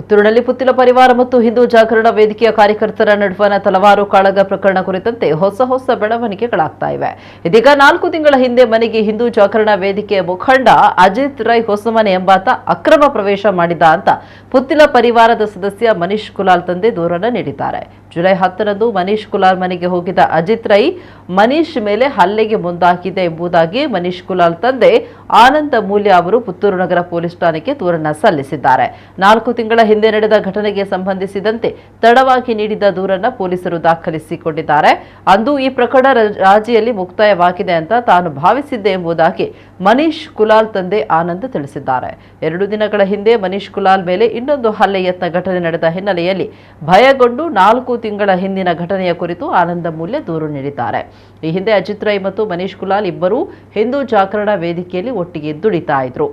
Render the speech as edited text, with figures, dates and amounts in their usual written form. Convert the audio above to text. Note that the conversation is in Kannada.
ಪುತ್ತೂರಿನಲ್ಲಿ ಪುತ್ತಿಲ ಪರಿವಾರ ಮತ್ತು ಹಿಂದೂ ಜಾಗರಣ ವೇದಿಕೆಯ ಕಾರ್ಯಕರ್ತರ ನಡುವಣ ತಲವಾರು ಕಾಳಗ ಪ್ರಕರಣ ಕುರಿತಂತೆ ಹೊಸ ಬೆಳವಣಿಗೆಗಳಾಗ್ತಾ ಇವೆ. ಇದೀಗ 4 ತಿಂಗಳ ಹಿಂದೆ ಮನೆಗೆ ಹಿಂದೂ ಜಾಗರಣ ವೇದಿಕೆಯ ಮುಖಂಡ ಅಜಿತ್ ರೈ ಹೊಸಮನೆ ಎಂಬಾತ ಅಕ್ರಮ ಪ್ರವೇಶ ಮಾಡಿದ ಅಂತ ಪುತ್ತಿಲ ಪರಿವಾರದ ಸದಸ್ಯ ಮನೀಶ್ ಕುಲಾಲ್ ತಂದೆ ದೂರನ್ನು ನೀಡಿದ್ದಾರೆ. ಜುಲೈ 10ರಂದು ಮನೀಶ್ ಕುಲಾಲ್ ಮನೆಗೆ ಹೋಗಿದ್ದ ಅಜಿತ್ ರೈ ಮನೀಶ್ ಮೇಲೆ ಹಲ್ಲೆಗೆ ಮುಂದಾಗಿದೆ ಎಂಬುದಾಗಿ ಮನೀಶ್ ಕುಲಾಲ್ ತಂದೆ ಆನಂದ ಮೂಲ್ಯ ಅವರು ಪುತ್ತೂರು ನಗರ ಪೊಲೀಸ್ ಠಾಣೆಗೆ ದೂರನ್ನು ಸಲ್ಲಿಸಿದ್ದಾರೆ. 4 ತಿಂಗಳ ಹಿಂದೆ ನಡೆದ ಘಟನೆಗೆ ಸಂಬಂಧಿಸಿದಂತೆ ತಡವಾಗಿ ನೀಡಿದ ದೂರನ್ನು ಪೊಲೀಸರು ದಾಖಲಿಸಿಕೊಂಡಿದ್ದಾರೆ. ಅಂದು ಈ ಪ್ರಕರಣ ರಾಜಿಯಲ್ಲಿ ಮುಕ್ತಾಯವಾಗಿದೆ ಅಂತ ತಾನು ಭಾವಿಸಿದ್ದೆ ಎಂಬುದಾಗಿ ಮನೀಶ್ ಕುಲಾಲ್ ತಂದೆ ಆನಂದ್ ತಿಳಿಸಿದ್ದಾರೆ. 2 ದಿನಗಳ ಹಿಂದೆ ಮನೀಶ್ ಕುಲಾಲ್ ಮೇಲೆ ಇನ್ನೊಂದು ಹಲ್ಲೆ ಯತ್ನ ಘಟನೆ ನಡೆದ ಹಿನ್ನೆಲೆಯಲ್ಲಿ ಭಯಗೊಂಡು 4 ತಿಂಗಳ ಹಿಂದಿನ ಘಟನೆಯ ಕುರಿತು ಆನಂದ ಮೂಲ್ಯ ದೂರು ನೀಡಿದ್ದಾರೆ. ಈ ಹಿಂದೆ ಅಜಿತ್ ರೈ ಮತ್ತು ಮನೀಶ್ ಕುಲಾಲ್ ಇಬ್ಬರೂ ಹಿಂದೂ ಜಾಗರಣ ವೇದಿಕೆಯಲ್ಲಿ ಒಟ್ಟಿಗೆ ದುಡಿತಾ ಇದ್ರು.